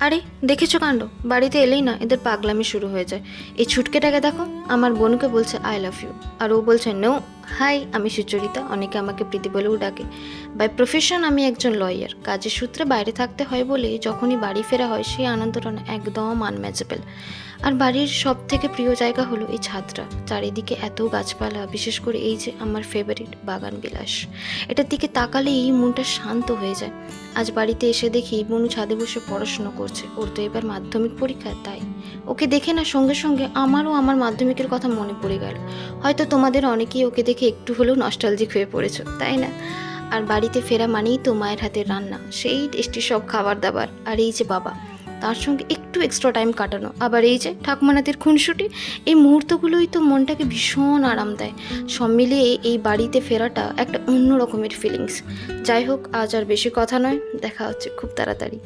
আরে দেখেছো কাণ্ড, বাড়িতে এলেই না এদের পাগলামি শুরু হয়ে যায়। এই ছুটকেটাকে দেখো, আমার বোনকে বলছে আই লাভ ইউ, আর ও বলছে নো। হাই, আমি সুচরিতা, অনেকে আমাকে প্রীতি বলেও ডাকে। বাই প্রফেশন আমি একজন লয়ার। কাজের সূত্রে বাইরে থাকতে হয় বলে যখনই বাড়ি ফেরা হয় সেই আনন্দটা না একদম আনম্যাচেবল। আর বাড়ির সব থেকে প্রিয় জায়গা হলো এই ছাদটা, চারিদিকে এত গাছপালা, বিশেষ করে এই যে আমার ফেভারিট বাগান বিলাস। এটার দিকে তাকালেই মনটা শান্ত হয়ে যায়। আজ বাড়িতে এসে দেখি মনু ছাদে বসে পড়াশোনা করছে, ওর তো এবার মাধ্যমিক পরীক্ষা, তাই ওকে দেখে না সঙ্গে সঙ্গে আমারও আমার মাধ্যমিকের কথা মনে পড়ে গেল। হয়তো তোমাদের অনেকেই ওকে দেখে একটু হলেও নস্টালজিক হয়ে পড়েছো, তাই না? আর বাড়িতে ফেরা মানেই তো মায়ের হাতের রান্না, সেই টেস্টি সব খাবার দাবার, আর এই যে বাবা, তার সঙ্গে একটু এক্সট্রা টাইম কাটানো, আবার এই যে ঠাকুমানাদের খুনসুটি, এই মুহূর্তগুলোই তো মনটাকে ভীষণ আরাম দেয়। সব মিলিয়ে এই বাড়িতে ফেরাটা একটা অন্য রকমের ফিলিংস। যাই হোক, আজ আর বেশি কথা নয়, দেখা হচ্ছে খুব তাড়াতাড়ি।